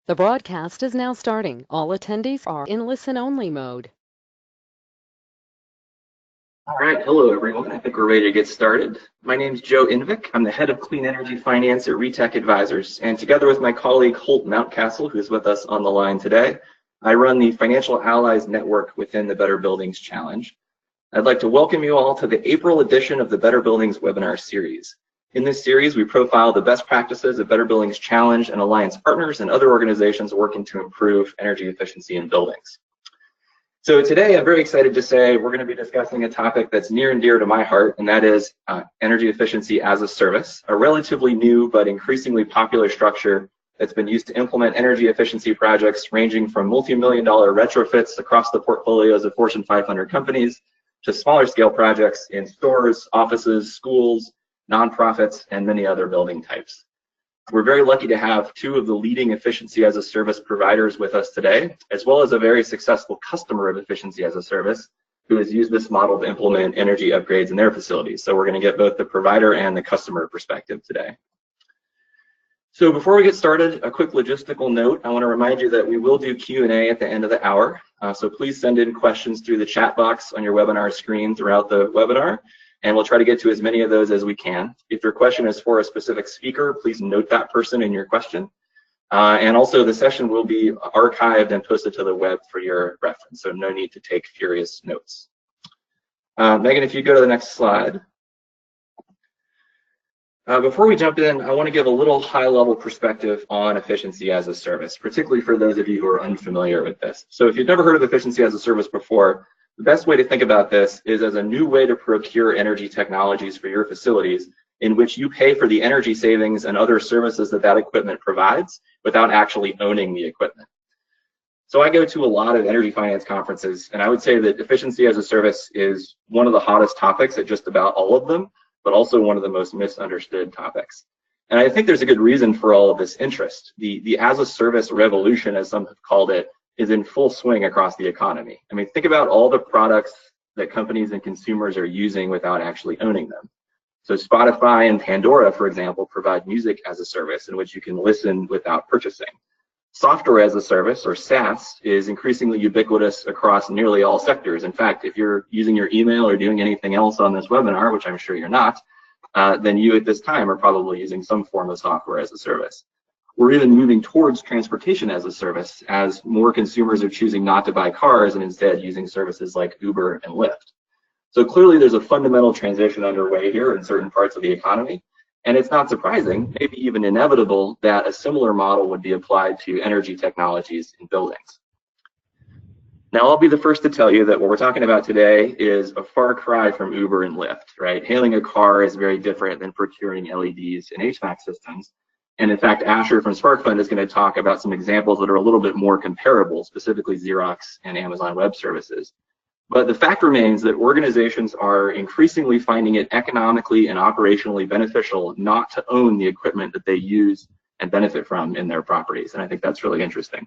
The broadcast is now starting. All attendees are in listen-only mode. All right, hello everyone. I think we're ready to get started. My name is Joe Invick. I'm the head of Clean Energy Finance at Retech Advisors, and together with my colleague Holt Mountcastle, who's with us on the line today, I run the Financial Allies Network within the Better Buildings Challenge. I'd like to welcome you all to the April edition of the Better Buildings webinar series. In this series, we profile the best practices of Better Buildings Challenge and Alliance partners and other organizations working to improve energy efficiency in buildings. So today, I'm very excited to say we're going to be discussing a topic that's near and dear to my heart, and that is energy efficiency as a service, a relatively new but increasingly popular structure that's been used to implement energy efficiency projects ranging from multi-million-dollar retrofits across the portfolios of Fortune 500 companies to smaller scale projects in stores, offices, schools, nonprofits, and many other building types. We're very lucky to have two of the leading efficiency as a service providers with us today, as well as a very successful customer of efficiency as a service who has used this model to implement energy upgrades in their facilities. So we're going to get both the provider and the customer perspective today. So before we get started, a quick logistical note. I want to remind you that we will do Q&A at the end of the hour. So please send in questions through the chat box on your webinar screen throughout the webinar, and we'll try to get to as many of those as we can. If your question is for a specific speaker, please note that person in your question. And also the session will be archived and posted to the web for your reference, so no need to take furious notes. Megan, if you go to the next slide. Before we jump in, I want to give a little high-level perspective on efficiency as a service, particularly for those of you who are unfamiliar with this. So if you've never heard of efficiency as a service before, the best way to think about this is as a new way to procure energy technologies for your facilities in which you pay for the energy savings and other services that that equipment provides without actually owning the equipment. So I go to a lot of energy finance conferences, and I would say that efficiency as a service is one of the hottest topics at just about all of them, but also one of the most misunderstood topics. And I think there's a good reason for all of this interest. The as a service revolution, as some have called it, is in full swing across the economy. I mean, think about all the products that companies and consumers are using without actually owning them. So Spotify and Pandora, for example, provide music as a service in which you can listen without purchasing. Software as a service, or SaaS, is increasingly ubiquitous across nearly all sectors. In fact, if you're using your email or doing anything else on this webinar, which I'm sure you're not, then you at this time are probably using some form of software as a service. We're even moving towards transportation as a service as more consumers are choosing not to buy cars and instead using services like Uber and Lyft. So clearly there's a fundamental transition underway here in certain parts of the economy, and it's not surprising, maybe even inevitable, that a similar model would be applied to energy technologies in buildings. Now, I'll be the first to tell you that what we're talking about today is a far cry from Uber and Lyft, right? Hailing a car is very different than procuring LEDs and HVAC systems. And in fact, Asher from SparkFund is going to talk about some examples that are a little bit more comparable, specifically Xerox and Amazon Web Services. But the fact remains that organizations are increasingly finding it economically and operationally beneficial not to own the equipment that they use and benefit from in their properties. And I think that's really interesting.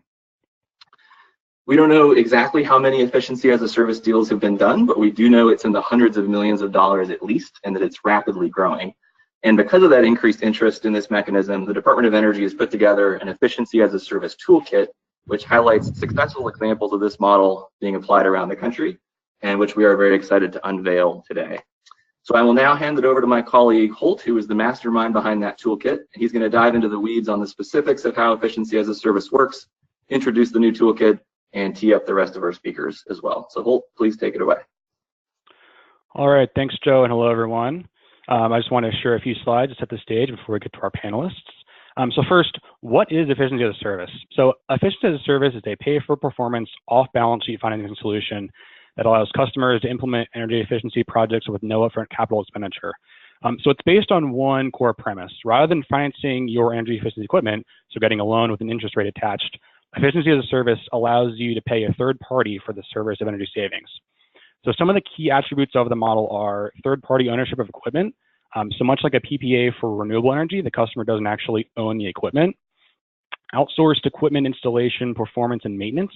We don't know exactly how many efficiency as a service deals have been done, but we do know it's in the hundreds of millions of dollars at least, and that it's rapidly growing. And because of that increased interest in this mechanism, the Department of Energy has put together an efficiency as a service toolkit, which highlights successful examples of this model being applied around the country, and which we are very excited to unveil today. So I will now hand it over to my colleague Holt, who is the mastermind behind that toolkit. He's going to dive into the weeds on the specifics of how efficiency as a service works, introduce the new toolkit, and tee up the rest of our speakers as well. So Holt, please take it away. All right, thanks, Joe, and hello, everyone. I just want to share a few slides to set the stage before we get to our panelists. So first, what is efficiency as a service? So efficiency as a service is a pay-for-performance off-balance sheet financing solution that allows customers to implement energy efficiency projects with no upfront capital expenditure. So it's based on one core premise. Rather than financing your energy efficiency equipment, so getting a loan with an interest rate attached, efficiency as a service allows you to pay a third party for the service of energy savings. So some of the key attributes of the model are third-party ownership of equipment. So much like a PPA for renewable energy, the customer doesn't actually own the equipment. Outsourced equipment installation, performance, and maintenance.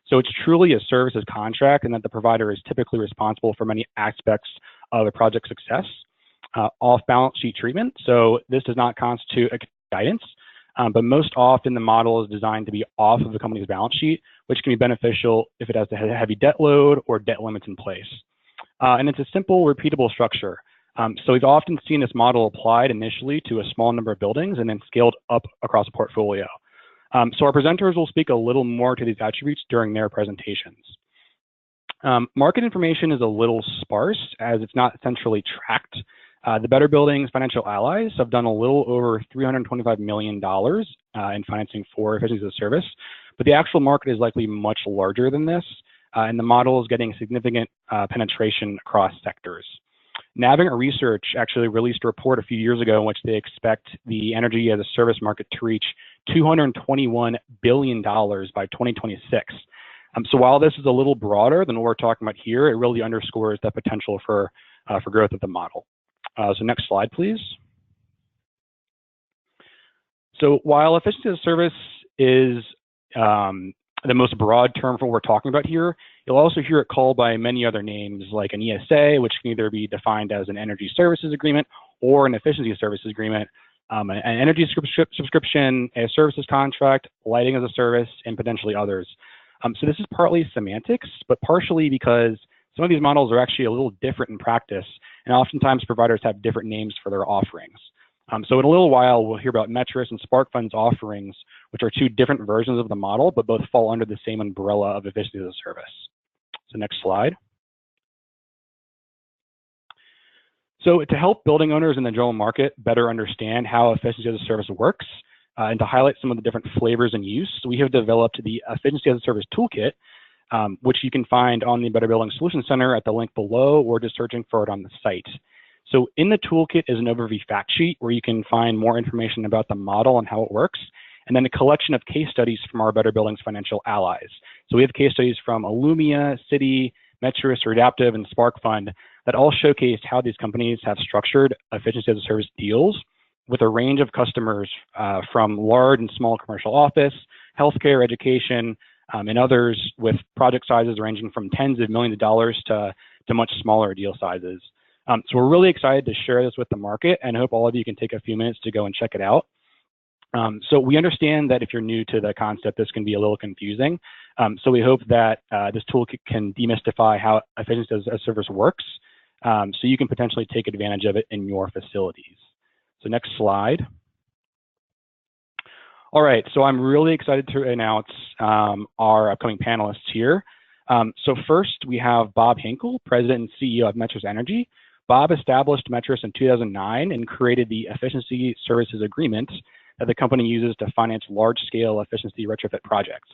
So it's truly a services contract, and that the provider is typically responsible for many aspects of a project success. Off-balance sheet treatment. So this does not constitute a guidance. but most often the model is designed to be off of the company's balance sheet, which can be beneficial if it has a heavy debt load or debt limits in place. And it's a simple, repeatable structure. So we've often seen this model applied initially to a small number of buildings and then scaled up across a portfolio. So our presenters will speak a little more to these attributes during their presentations. Market information is a little sparse as it's not centrally tracked. The Better Buildings Financial Allies have done a little over $325 million in financing for Efficiency as a Service, but the actual market is likely much larger than this, and the model is getting significant penetration across sectors. Navigator Research actually released a report a few years ago in which they expect the energy as a service market to reach $221 billion by 2026. So while this is a little broader than what we're talking about here, it really underscores the potential for growth of the model. So next slide, please. So while Efficiency as a Service is the most broad term for what we're talking about here, you'll also hear it called by many other names like an ESA, which can either be defined as an energy services agreement or an efficiency services agreement, an energy subscription, a services contract, lighting as a service, and potentially others. So this is partly semantics, but partially because some of these models are actually a little different in practice, and oftentimes providers have different names for their offerings. So in a little while, we'll hear about Metris and SparkFund's offerings, which are two different versions of the model, but both fall under the same umbrella of Efficiency as a Service. So next slide. So to help building owners in the general market better understand how Efficiency as a Service works, and to highlight some of the different flavors and use, we have developed the Efficiency as a Service Toolkit, which you can find on the Better Building Solutions Center at the link below or just searching for it on the site. So in the toolkit is an overview fact sheet where you can find more information about the model and how it works, and then a collection of case studies from our Better Buildings Financial Allies. So we have case studies from Illumia, City, Metrus, Adaptive, and SparkFund that all showcase how these companies have structured Efficiency as a Service deals with a range of customers from large and small commercial office, healthcare, education, and others with project sizes ranging from tens of millions of dollars to much smaller deal sizes. So we're really excited to share this with the market and hope all of you can take a few minutes to go and check it out. So we understand that if you're new to the concept, this can be a little confusing. So we hope that this toolkit can demystify how Efficiency as a Service works, so you can potentially take advantage of it in your facilities. So next slide. All right, so I'm really excited to announce our upcoming panelists here. So first, we have Bob Hinkle, President and CEO of Metris Energy. Bob established Metris in 2009 and created the Efficiency Services Agreement that the company uses to finance large-scale efficiency retrofit projects.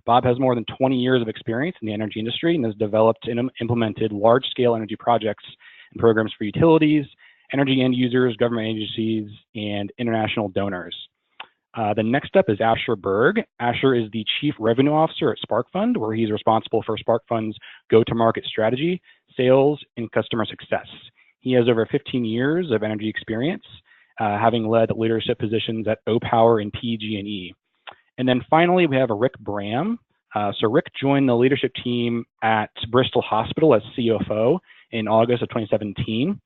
Bob has more than 20 years of experience in the energy industry and has developed and implemented large-scale energy projects and programs for utilities, energy end users, government agencies, and international donors. The next up is Asher Burg. Asher is the Chief Revenue Officer at SparkFund, where he's responsible for SparkFund's go-to-market strategy, sales, and customer success. He has over 15 years of energy experience, having led leadership positions at O-Power and PG&E. And then finally, we have Rick Braam. So Rick joined the leadership team at Bristol Hospital as CFO in August of 2017.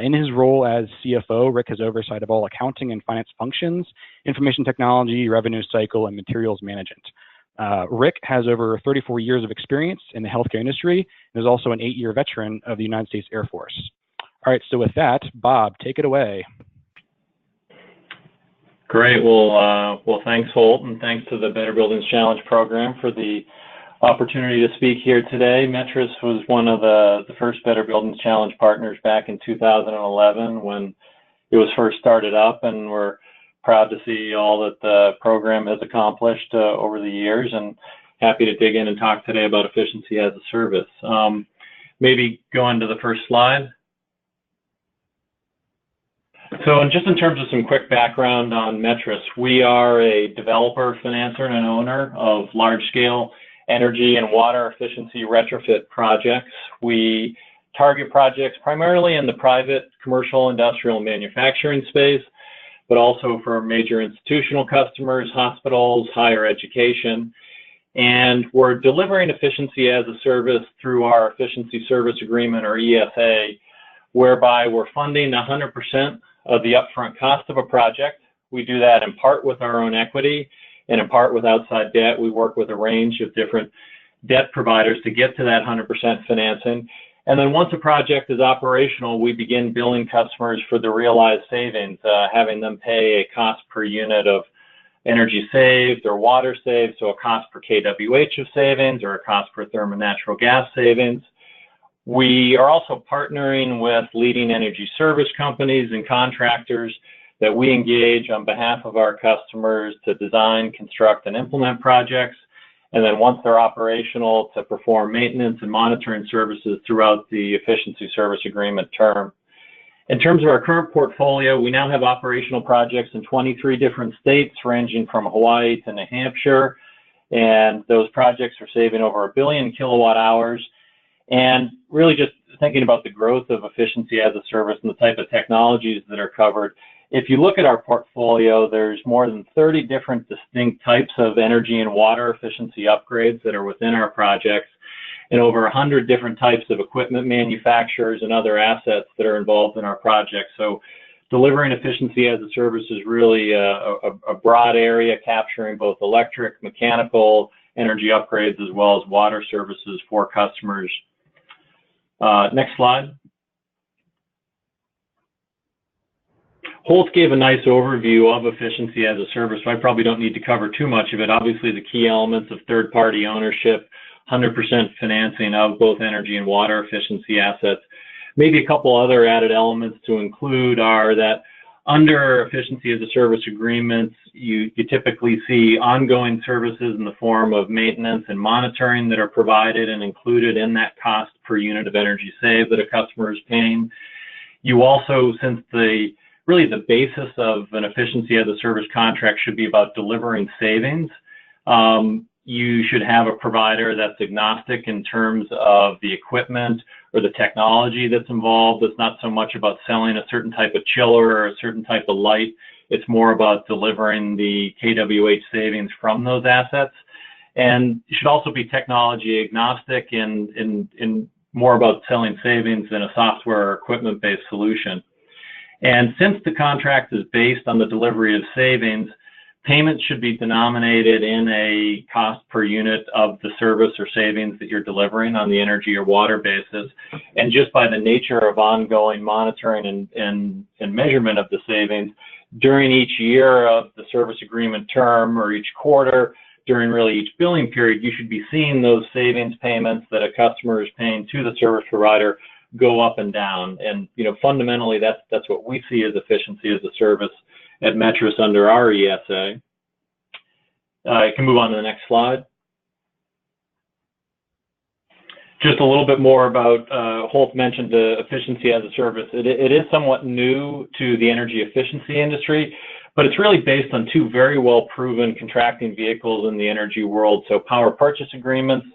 In his role as CFO, Rick has oversight of all accounting and finance functions, information technology, revenue cycle, and materials management. Rick has over 34 years of experience in the healthcare industry and is also an 8-year veteran of the United States Air Force. All right, so with that, Bob, take it away. Great. Well, thanks, Holt, and thanks to the Better Buildings Challenge program for the opportunity to speak here today. Metris was one of the first Better Buildings Challenge partners back in 2011 when it was first started up, and we're proud to see all that the program has accomplished over the years, and happy to dig in and talk today about Efficiency as a Service. Maybe go on to the first slide. So just in terms of some quick background on Metris, we are a developer, financer, and an owner of large-scale energy and water efficiency retrofit projects. We target projects primarily in the private, commercial, industrial, and manufacturing space, but also for major institutional customers, hospitals, higher education. And we're delivering Efficiency as a Service through our Efficiency Service Agreement, or ESA, whereby we're funding 100% of the upfront cost of a project. We do that in part with our own equity and in part with outside debt. We work with a range of different debt providers to get to that 100% financing. And then once a project is operational, we begin billing customers for the realized savings, having them pay a cost per unit of energy saved or water saved, so a cost per kWh of savings or a cost per therm and natural gas savings. We are also partnering with leading energy service companies and contractors that we engage on behalf of our customers to design, construct, and implement projects. And then once they're operational, to perform maintenance and monitoring services throughout the efficiency service agreement term. In terms of our current portfolio, we now have operational projects in 23 different states, ranging from Hawaii to New Hampshire. And those projects are saving over 1 billion kilowatt hours. And really just thinking about the growth of efficiency as a service and the type of technologies that are covered, if you look at our portfolio, there's more than 30 different distinct types of energy and water efficiency upgrades that are within our projects, and over 100 different types of equipment manufacturers and other assets that are involved in our projects. So delivering efficiency as a service is really a broad area, capturing both electric, mechanical, energy upgrades, as well as water services for customers. Next slide. Holt gave a nice overview of efficiency as a service, so I probably don't need to cover too much of it. Obviously, the key elements of third-party ownership, 100% financing of both energy and water efficiency assets. Maybe a couple other added elements to include are that under efficiency as a service agreements, you typically see ongoing services in the form of maintenance and monitoring that are provided and included in that cost per unit of energy saved that a customer is paying. You also, since really the basis of an efficiency as a service contract should be about delivering savings, you should have a provider that's agnostic in terms of the equipment or the technology that's involved. It's not so much about selling a certain type of chiller or a certain type of light. It's more about delivering the kWh savings from those assets. And it should also be technology agnostic and more about selling savings than a software or equipment-based solution. And since the contract is based on the delivery of savings, payments should be denominated in a cost per unit of the service or savings that you're delivering on the energy or water basis. And just by the nature of ongoing monitoring and measurement of the savings, during each year of the service agreement term or each quarter, during really each billing period, you should be seeing those savings payments that a customer is paying to the service provider go up and down. And fundamentally, that's what we see as efficiency as a service at Metris under our ESA. I can move on to the next slide. Just a little bit more about, Holt mentioned efficiency as a service. It is somewhat new to the energy efficiency industry, but it's really based on two very well proven contracting vehicles in the energy world. So power purchase agreements,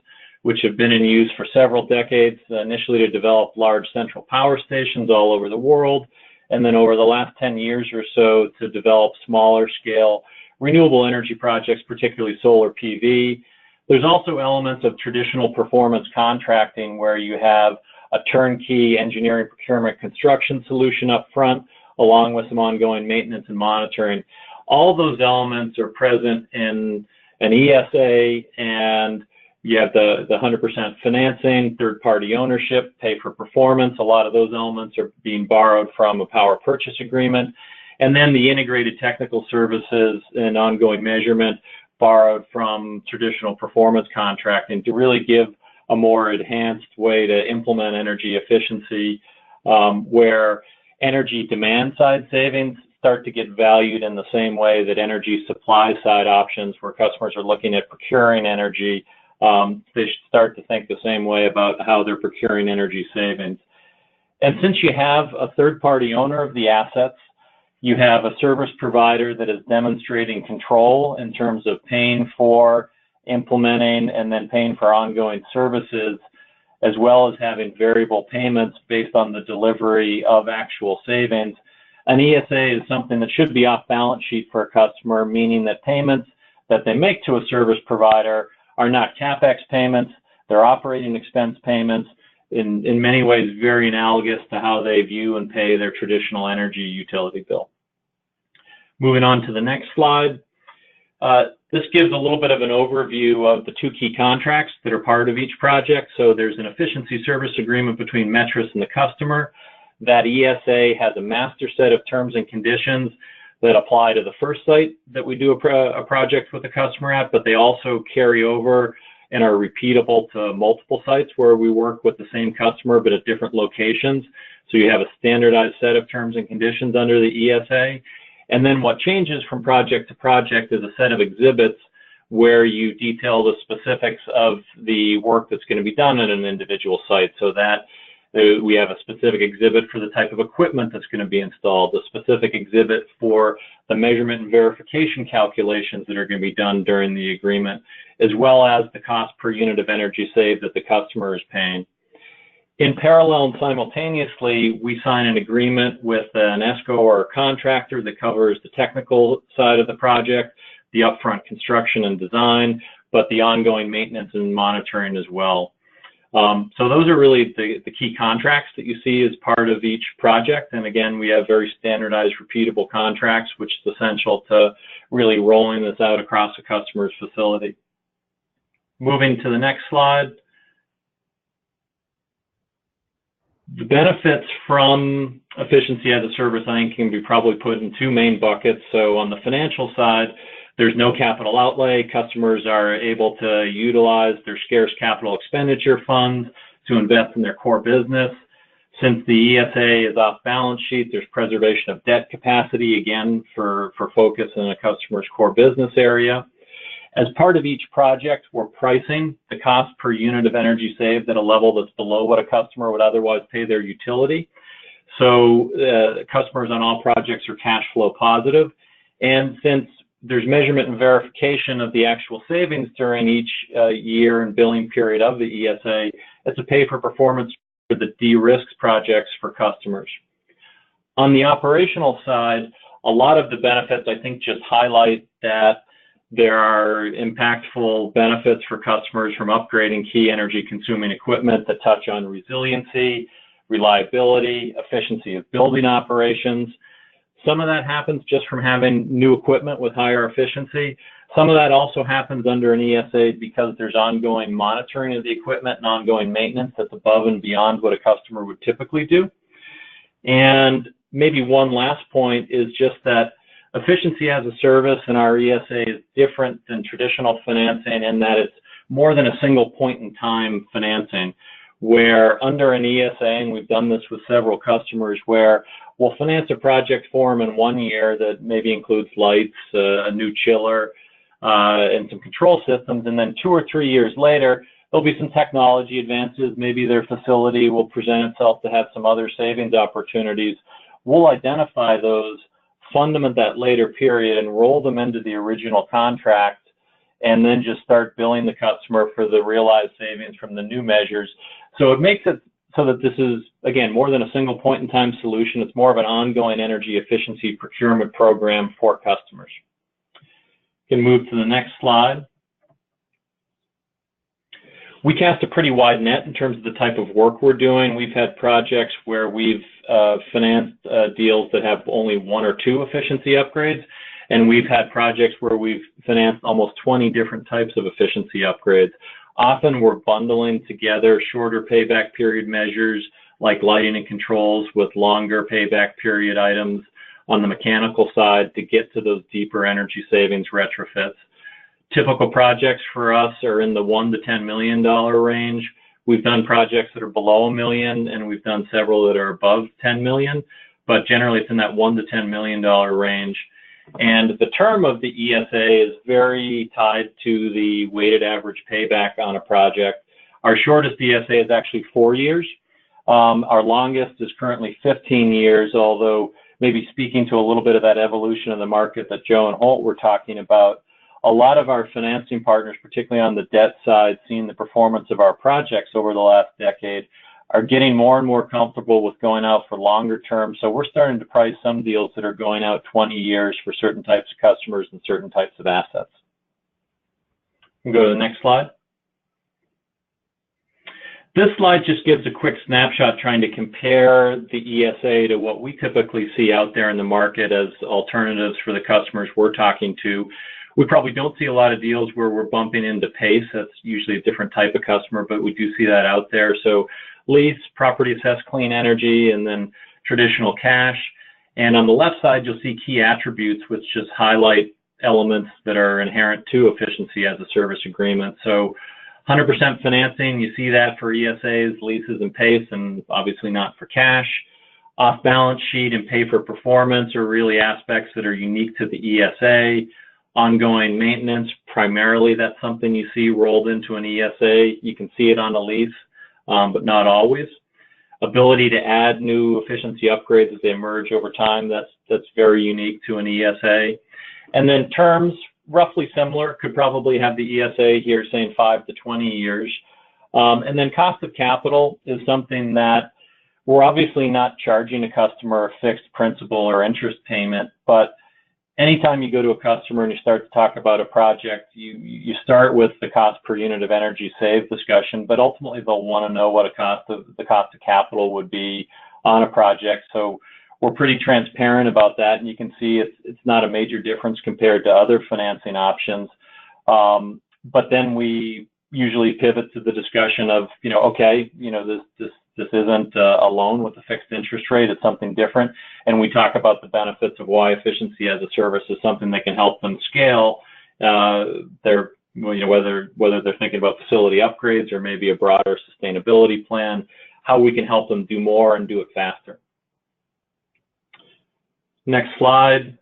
which have been in use for several decades, initially to develop large central power stations all over the world, and then over the last 10 years or so to develop smaller scale renewable energy projects, particularly solar PV. There's also elements of traditional performance contracting where you have a turnkey engineering, procurement, construction solution up front, along with some ongoing maintenance and monitoring. All of those elements are present in an ESA, and you have the 100% financing, third-party ownership, pay for performance. A lot of those elements are being borrowed from a power purchase agreement. And then the integrated technical services and ongoing measurement borrowed from traditional performance contracting to really give a more enhanced way to implement energy efficiency, where energy demand side savings start to get valued in the same way that energy supply side options, where customers are looking at procuring energy, they should start to think the same way about how they're procuring energy savings. And since you have a third-party owner of the assets, you have a service provider that is demonstrating control in terms of paying for, implementing, and then paying for ongoing services, as well as having variable payments based on the delivery of actual savings. An ESA is something that should be off balance sheet for a customer, meaning that payments that they make to a service provider are not CapEx payments, they're operating expense payments, in many ways very analogous to how they view and pay their traditional energy utility bill. Moving on to the next slide. This gives a little bit of an overview of the two key contracts that are part of each project. So there's an efficiency service agreement between Metris and the customer. That ESA has a master set of terms and conditions that apply to the first site that we do a project with the customer at, but they also carry over and are repeatable to multiple sites where we work with the same customer but at different locations. So you have a standardized set of terms and conditions under the ESA. And then what changes from project to project is a set of exhibits where you detail the specifics of the work that's going to be done at an individual site, so that we have a specific exhibit for the type of equipment that's going to be installed, a specific exhibit for the measurement and verification calculations that are going to be done during the agreement, as well as the cost per unit of energy saved that the customer is paying. In parallel and simultaneously, we sign an agreement with an ESCO or a contractor that covers the technical side of the project, the upfront construction and design, but the ongoing maintenance and monitoring as well. So those are really the key contracts that you see as part of each project. And again, we have very standardized, repeatable contracts, which is essential to really rolling this out across a customer's facility. Moving to the next slide. The benefits from efficiency as a service, I think, can be probably put in two main buckets. So on the financial side, there's no capital outlay. Customers are able to utilize their scarce capital expenditure funds to invest in their core business. Since the ESA is off balance sheet, there's preservation of debt capacity, again, for focus in a customer's core business area. As part of each project, we're pricing the cost per unit of energy saved at a level that's below what a customer would otherwise pay their utility. So customers on all projects are cash flow positive. And since there's measurement and verification of the actual savings during each year and billing period of the ESA, it's a pay for performance for the de-risked projects for customers. On the operational side, a lot of the benefits, I think, just highlight that there are impactful benefits for customers from upgrading key energy consuming equipment that touch on resiliency, reliability, efficiency of building operations. Some of that happens just from having new equipment with higher efficiency. Some of that also happens under an ESA because there's ongoing monitoring of the equipment and ongoing maintenance that's above and beyond what a customer would typically do. And maybe one last point is just that efficiency as a service in our ESA is different than traditional financing in that it's more than a single point in time financing, where under an ESA, and we've done this with several customers, where we'll finance a project for them in 1 year that maybe includes lights, a new chiller, and some control systems, and then 2 or 3 years later, there'll be some technology advances. Maybe their facility will present itself to have some other savings opportunities. We'll identify those, fund them at that later period, and roll them into the original contract, and then just start billing the customer for the realized savings from the new measures. So it makes it so that this is, again, more than a single point in time solution. It's more of an ongoing energy efficiency procurement program for customers. You can move to the next slide. We cast a pretty wide net in terms of the type of work we're doing. We've had projects where we've financed deals that have only 1 or 2 efficiency upgrades, and we've had projects where we've financed almost 20 different types of efficiency upgrades. Often we're bundling together shorter payback period measures like lighting and controls with longer payback period items on the mechanical side to get to those deeper energy savings retrofits. Typical projects for us are in the $1 to $10 million range. We've done projects that are below $1 million, and we've done several that are above $10 million, but generally it's in that $1 to $10 million range. And the term of the ESA is very tied to the weighted average payback on a project. Our shortest ESA is actually 4 years. Our longest is currently 15 years, although maybe speaking to a little bit of that evolution in the market that Joe and Holt were talking about, a lot of our financing partners, particularly on the debt side, seeing the performance of our projects over the last decade, are getting more and more comfortable with going out for longer term. So we're starting to price some deals that are going out 20 years for certain types of customers and certain types of assets. You can go to the next slide. This slide just gives a quick snapshot trying to compare the ESA to what we typically see out there in the market as alternatives for the customers we're talking to. We probably don't see a lot of deals where we're bumping into PACE. That's usually a different type of customer, but we do see that out there. So lease, property assessed clean energy, and then traditional cash. And on the left side, you'll see key attributes, which just highlight elements that are inherent to efficiency as a service agreement. So 100% financing, you see that for ESAs, leases, and PACE, and obviously not for cash. Off balance sheet and pay for performance are really aspects that are unique to the ESA. Ongoing maintenance, primarily that's something you see rolled into an ESA. You can see it on a lease, but not always. Ability to add new efficiency upgrades as they emerge over time, that's very unique to an ESA. And then terms, roughly similar, could probably have the ESA here saying 5 to 20 years. And then cost of capital is something that we're obviously not charging a customer a fixed principal or interest payment, but anytime you go to a customer and you start to talk about a project, you start with the cost per unit of energy saved discussion, but ultimately they'll want to know what the cost of capital would be on a project. So we're pretty transparent about that, and you can see it's not a major difference compared to other financing options. But then we usually pivot to the discussion of, okay, this isn't a loan with a fixed interest rate, it's something different. And we talk about the benefits of why efficiency as a service is something that can help them scale their, whether they're thinking about facility upgrades or maybe a broader sustainability plan, how we can help them do more and do it faster. Next slide.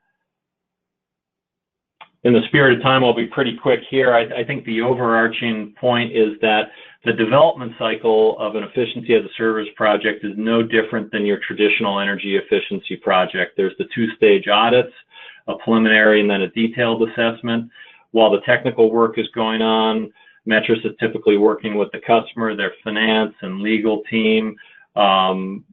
In the spirit of time, I'll be pretty quick here. I think the overarching point is that the development cycle of an efficiency as a service project is no different than your traditional energy efficiency project. There's the two-stage audits, a preliminary and then a detailed assessment. While the technical work is going on, Metris is typically working with the customer, their finance and legal team,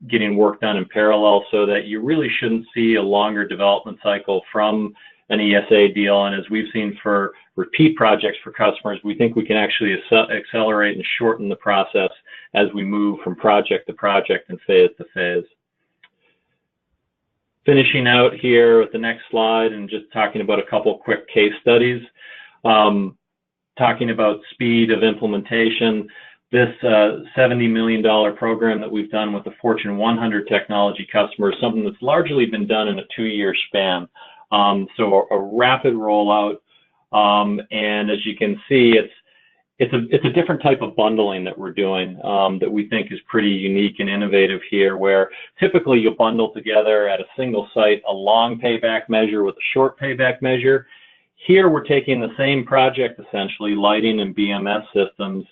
getting work done in parallel, so that you really shouldn't see a longer development cycle from an ESA deal. And as we've seen for repeat projects for customers, we think we can actually accelerate and shorten the process as we move from project to project and phase to phase. Finishing out here with the next slide and just talking about a couple quick case studies. Talking about speed of implementation, this $70 million program that we've done with a Fortune 100 technology customer is something that's largely been done in a 2-year span. So a rapid rollout, and as you can see, it's a different type of bundling that we're doing that we think is pretty unique and innovative here, where typically you bundle together at a single site a long payback measure with a short payback measure. Here we're taking the same project, essentially lighting and BMS systems,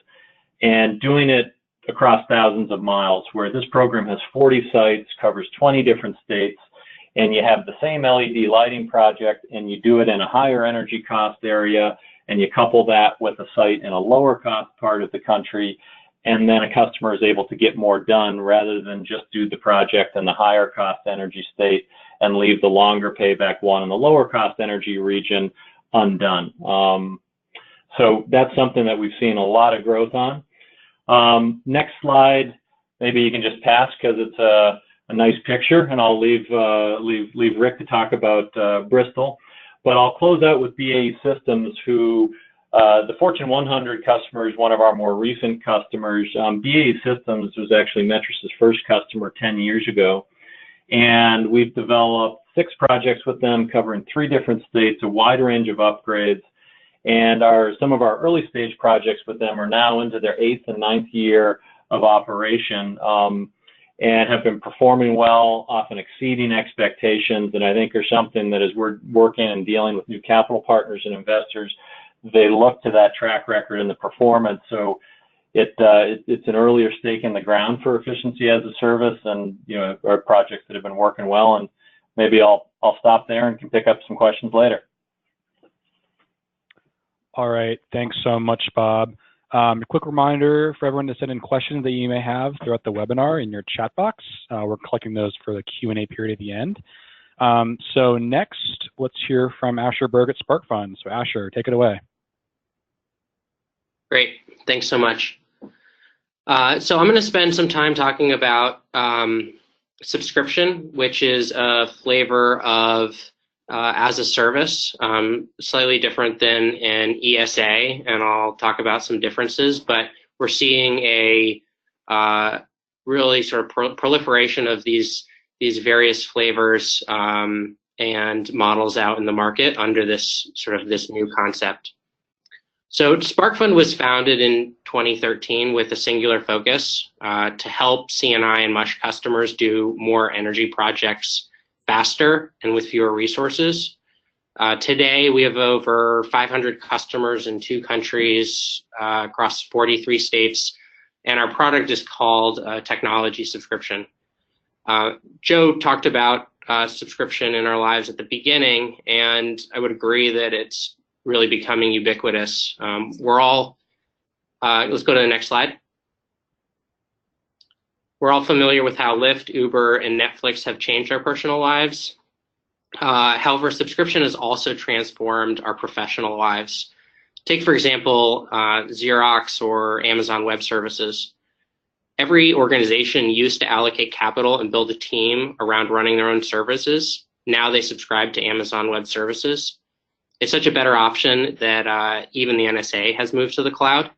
and doing it across thousands of miles, where this program has 40 sites, covers 20 different states, and you have the same LED lighting project, and you do it in a higher energy cost area, and you couple that with a site in a lower cost part of the country, and then a customer is able to get more done rather than just do the project in the higher cost energy state and leave the longer payback one in the lower cost energy region undone. So that's something that we've seen a lot of growth on. Next slide, maybe you can just pass because it's a nice picture, and I'll leave Rick to talk about Bristol. But I'll close out with BAE Systems, who the Fortune 100 customer is one of our more recent customers. BAE Systems was actually Metris's first customer 10 years ago, and we've developed 6 projects with them covering 3 different states, a wide range of upgrades. And some of our early stage projects with them are now into their 8th and 9th year of operation, and have been performing well, often exceeding expectations. And I think are something that as we're working and dealing with new capital partners and investors, they look to that track record and the performance. So it's an earlier stake in the ground for efficiency as a service, and our projects that have been working well. And maybe I'll stop there and can pick up some questions later. All right, thanks so much, Bob. A quick reminder for everyone to send in questions that you may have throughout the webinar in your chat box. We're collecting those for the Q&A period at the end. So next, let's hear from Asher Burg at SparkFund. So Asher, take it away. Great, thanks so much. So I'm going to spend some time talking about subscription, which is a flavor of as a service, slightly different than an ESA, and I'll talk about some differences, but we're seeing a really sort of proliferation of these various flavors and models out in the market under this new concept. So SparkFund was founded in 2013 with a singular focus to help CNI and MUSH customers do more energy projects faster and with fewer resources. Today, we have over 500 customers in 2 countries across 43 states, and our product is called Technology Subscription. Joe talked about subscription in our lives at the beginning, and I would agree that it's really becoming ubiquitous. We're all, let's go to the next slide. We're all familiar with how Lyft, Uber, and Netflix have changed our personal lives. However, subscription has also transformed our professional lives. Take, for example, Xerox or Amazon Web Services. Every organization used to allocate capital and build a team around running their own services. Now they subscribe to Amazon Web Services. It's such a better option that even the NSA has moved to the cloud.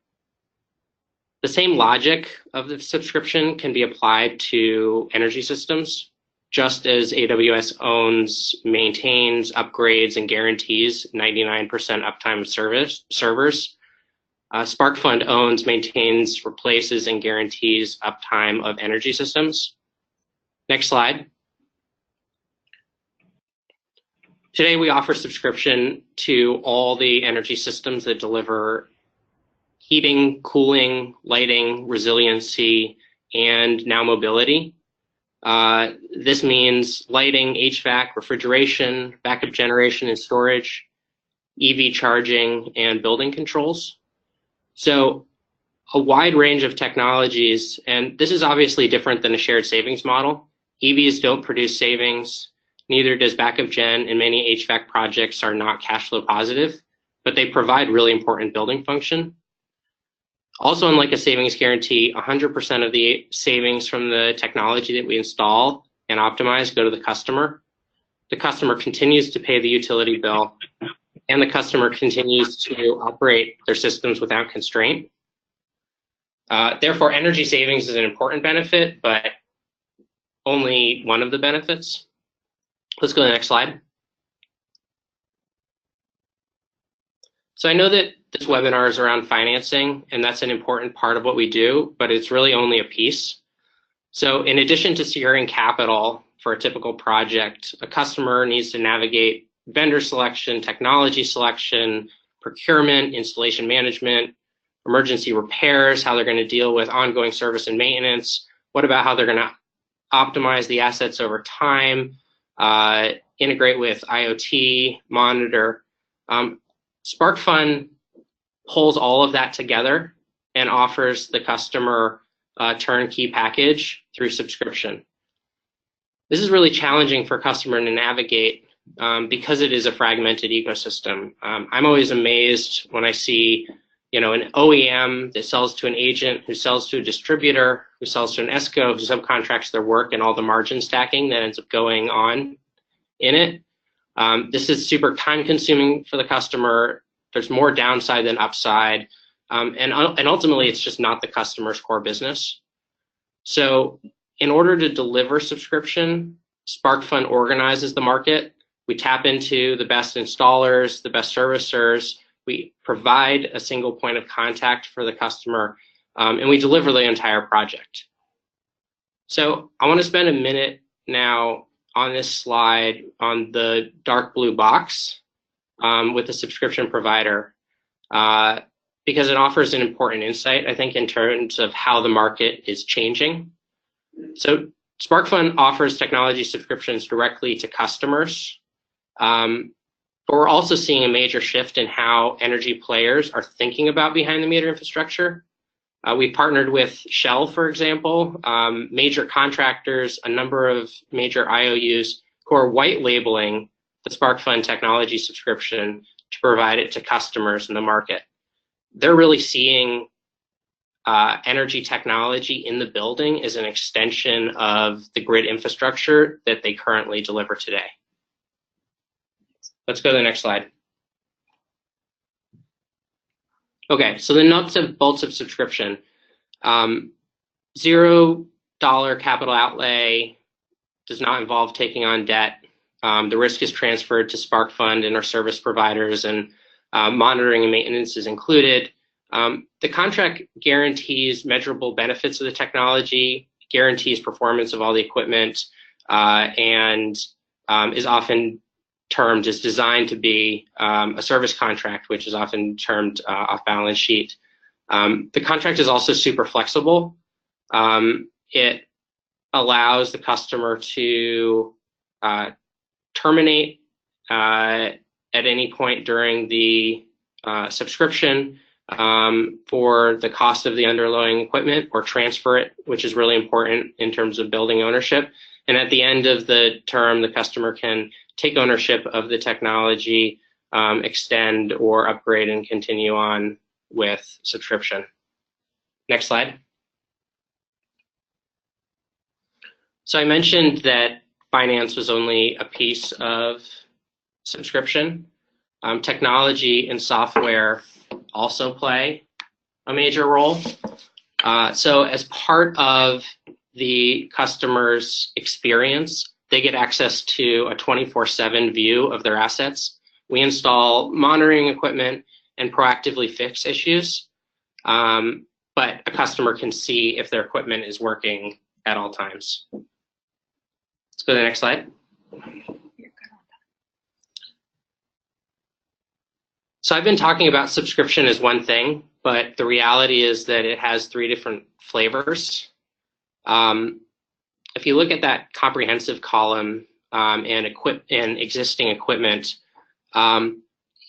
The same logic of the subscription can be applied to energy systems. Just as AWS owns, maintains, upgrades, and guarantees 99% uptime of servers, SparkFund owns, maintains, replaces, and guarantees uptime of energy systems. Next slide. Today, we offer subscription to all the energy systems that deliver heating, cooling, lighting, resiliency, and now mobility. This means lighting, HVAC, refrigeration, backup generation and storage, EV charging, and building controls. So a wide range of technologies, and this is obviously different than a shared savings model. EVs don't produce savings. Neither does backup gen, and many HVAC projects are not cash flow positive, but they provide really important building function. Also, unlike a savings guarantee, 100% of the savings from the technology that we install and optimize go to the customer. The customer continues to pay the utility bill, and the customer continues to operate their systems without constraint. Therefore, energy savings is an important benefit, but only one of the benefits. Let's go to the next slide. So I know that this webinar is around financing, and that's an important part of what we do, but it's really only a piece. So in addition to securing capital for a typical project, a customer needs to navigate vendor selection, technology selection, procurement, installation management, emergency repairs, how they're going to deal with ongoing service and maintenance. What about how they're going to optimize the assets over time, integrate with IoT, monitor. SparkFund pulls all of that together and offers the customer a turnkey package through subscription. This is really challenging for a customer to navigate because it is a fragmented ecosystem. I'm always amazed when I see, an OEM that sells to an agent, who sells to a distributor, who sells to an ESCO, who subcontracts their work, and all the margin stacking that ends up going on in it. This is super time consuming for the customer. There's more downside than upside. And ultimately, it's just not the customer's core business. So in order to deliver subscription, SparkFund organizes the market. We tap into the best installers, the best servicers. We provide a single point of contact for the customer, and we deliver the entire project. So I want to spend a minute now on this slide on the dark blue box with the subscription provider because it offers an important insight, I think, in terms of how the market is changing. So SparkFund offers technology subscriptions directly to customers. But we're also seeing a major shift in how energy players are thinking about behind the meter infrastructure. We partnered with Shell, for example, major contractors, a number of major IOUs who are white labeling the SparkFund technology subscription to provide it to customers in the market. They're really seeing energy technology in the building is an extension of the grid infrastructure that they currently deliver today. Let's go to the next slide. Okay, so the nuts and bolts of subscription. $0 capital outlay, does not involve taking on debt. The risk is transferred to SparkFund and our service providers, and monitoring and maintenance is included. The contract guarantees measurable benefits of the technology, guarantees performance of all the equipment, and is often termed as designed to be a service contract, which is often termed off balance sheet. The contract is also super flexible. It allows the customer to terminate at any point during the subscription for the cost of the underlying equipment, or transfer it, which is really important in terms of building ownership. And at the end of the term, the customer can take ownership of the technology, extend or upgrade, and continue on with subscription. Next slide. So I mentioned that finance was only a piece of subscription. Technology and software also play a major role. So as part of the customer's experience, they get access to a 24/7 view of their assets. We install monitoring equipment and proactively fix issues, but a customer can see if their equipment is working at all times. Let's go to the next slide. So I've been talking about subscription as one thing, but the reality is that it has 3 different flavors. If you look at that comprehensive column and existing equipment,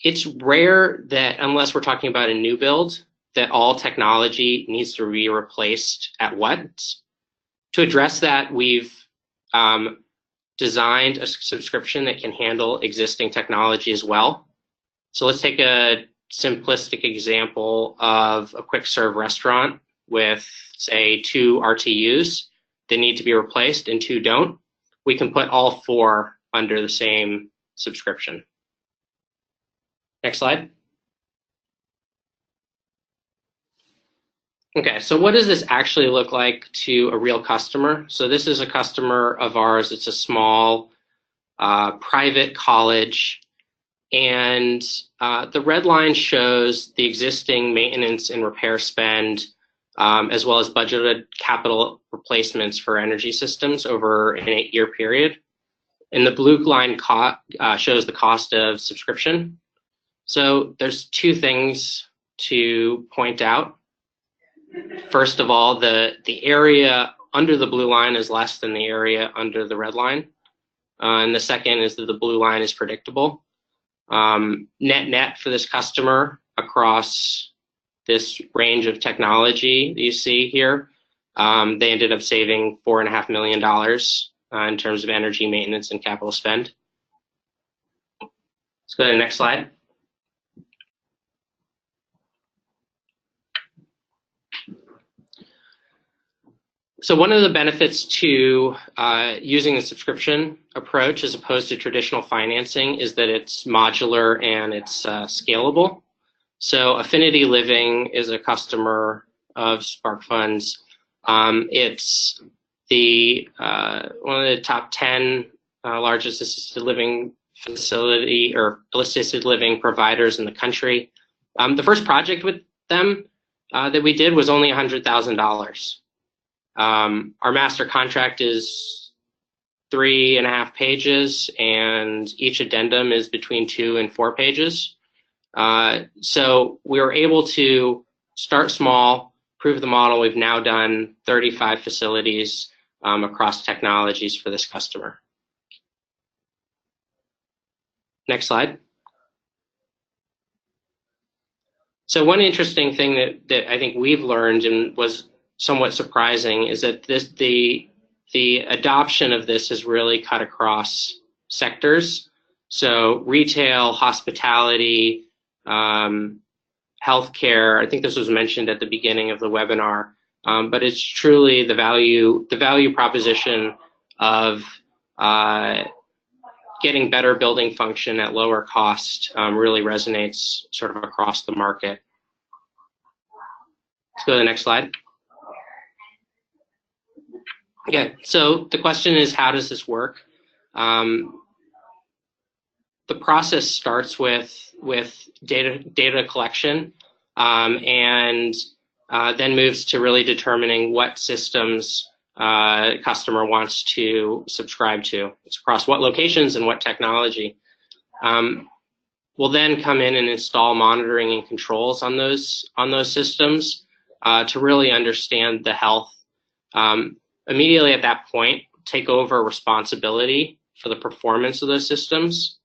it's rare that, unless we're talking about a new build, that all technology needs to be replaced at once. To address that, we've designed a subscription that can handle existing technology as well. So let's take a simplistic example of a quick serve restaurant with, say, 2 RTUs that need to be replaced and 2 don't. We can put all 4 under the same subscription. Next slide. Okay, so what does this actually look like to a real customer? So this is a customer of ours. It's a small private college, and the red line shows the existing maintenance and repair spend, as well as budgeted capital replacements for energy systems over an 8-year period. And the blue line shows the cost of subscription. So there's 2 things to point out. First of all, the area under the blue line is less than the area under the red line. And the second is that the blue line is predictable. Net for this customer across this range of technology that you see here, they ended up saving $4.5 million in terms of energy maintenance and capital spend. Let's go to the next slide. So one of the benefits to using a subscription approach as opposed to traditional financing is that it's modular and it's scalable. So Affinity Living is a customer of SparkFund's. It's the one of the top 10 largest assisted living facility or assisted living providers in the country. The first project with them that we did was only $100,000. Our master contract is 3.5 pages, and each addendum is between 2 and 4 pages. So we were able to start small, prove the model. We've now done 35 facilities across technologies for this customer. Next slide. So one interesting thing that I think we've learned and was somewhat surprising is that the adoption of this has really cut across sectors. So retail, hospitality, healthcare. I think this was mentioned at the beginning of the webinar, but it's truly the value proposition of getting better building function at lower cost really resonates sort of across the market. Let's go to the next slide. Okay, so the question is, how does this work? The process starts with data collection and then moves to really determining what systems customer wants to subscribe to. It's across what locations and what technology. We'll then come in and install monitoring and controls on those systems to really understand the health. Immediately at that point, take over responsibility for the performance of those systems,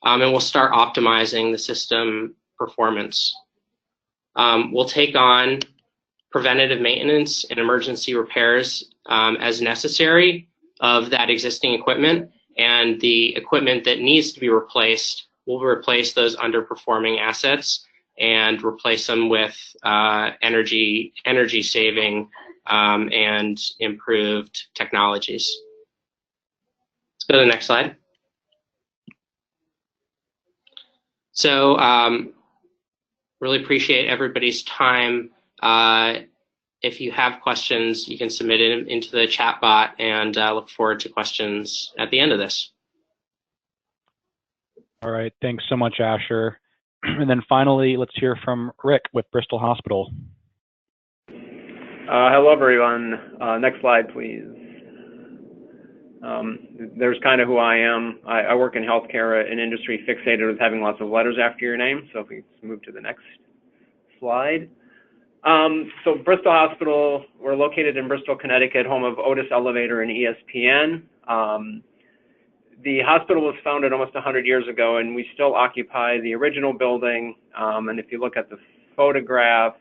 and we'll start optimizing the system performance. We'll take on preventative maintenance and emergency repairs as necessary of that existing equipment, and the equipment that needs to be replaced, we'll replace those underperforming assets and replace them with energy saving and improved technologies. Let's go to the next slide. So really appreciate everybody's time. If you have questions, you can submit it into the chat bot, and look forward to questions at the end of this. All right, thanks so much, Asher. And then finally, let's hear from Rick with Bristol Hospital. Hello, everyone. Next slide, please. There's kind of who I am. I work in healthcare, an industry fixated with having lots of letters after your name. So if we move to the next slide. So Bristol Hospital, we're located in Bristol, Connecticut, home of Otis Elevator and ESPN. The hospital was founded almost 100 years ago, and we still occupy the original building. And if you look at the photograph,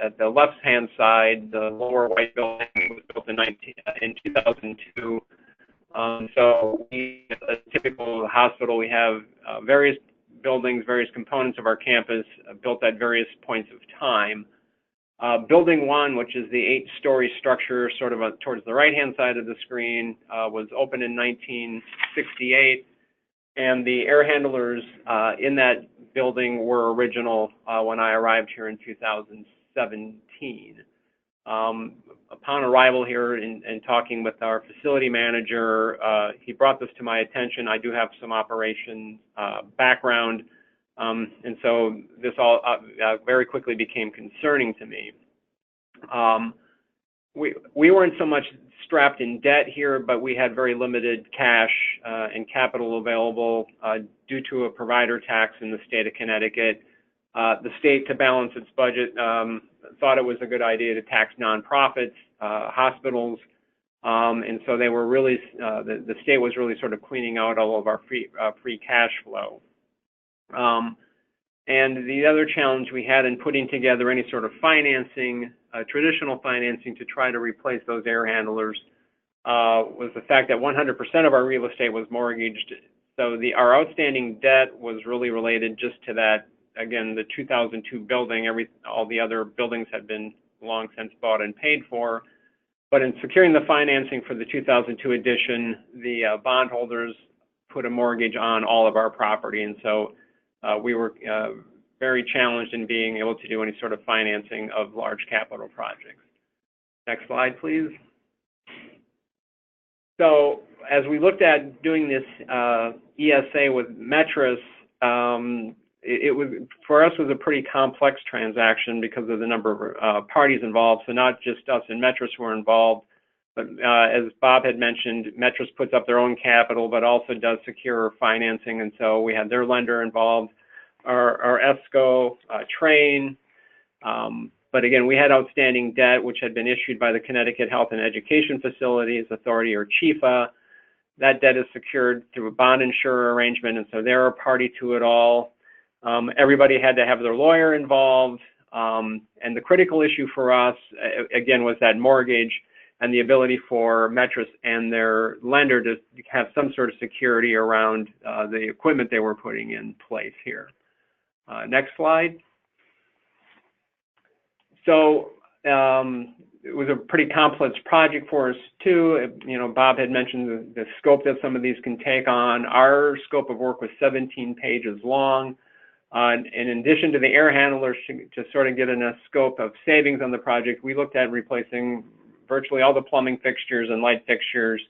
at the left-hand side, the lower white building was built in 2002. So we, a typical hospital, we have various buildings, various components of our campus built at various points of time. Building 1, which is the 8-story structure sort of towards the right-hand side of the screen, was opened in 1968, and the air handlers in that building were original when I arrived here in 2017. Upon arrival here and talking with our facility manager, he brought this to my attention. I do have some operation background, and so this all very quickly became concerning to me. We weren't so much strapped in debt here, but we had very limited cash and capital available due to a provider tax in the state of Connecticut. The state, to balance its budget, thought it was a good idea to tax nonprofits, hospitals, and so they were really, the state was really sort of cleaning out all of our free cash flow. And the other challenge we had in putting together any sort of financing, traditional financing to try to replace those air handlers was the fact that 100% of our real estate was mortgaged. So our outstanding debt was really related just to that. Again, the 2002 building, all the other buildings had been long since bought and paid for. But in securing the financing for the 2002 edition, the bondholders put a mortgage on all of our property. And so we were very challenged in being able to do any sort of financing of large capital projects. Next slide, please. So as we looked at doing this ESA with Metris, it was, for us, was a pretty complex transaction because of the number of parties involved. So not just us and Metris were involved, but as Bob had mentioned, Metris puts up their own capital, but also does secure financing. And so we had their lender involved, our ESCO, Train. But again, we had outstanding debt, which had been issued by the Connecticut Health and Education Facilities Authority, or CHEFA. That debt is secured through a bond insurer arrangement, and so they're a party to it all. Everybody had to have their lawyer involved, and the critical issue for us, again, was that mortgage and the ability for Metris and their lender to have some sort of security around the equipment they were putting in place here. Next slide. So it was a pretty complex project for us too. You know, Bob had mentioned the scope that some of these can take on. Our scope of work was 17 pages long. And in addition to the air handlers, to sort of get in a scope of savings on the project, we looked at replacing virtually all the plumbing fixtures and light fixtures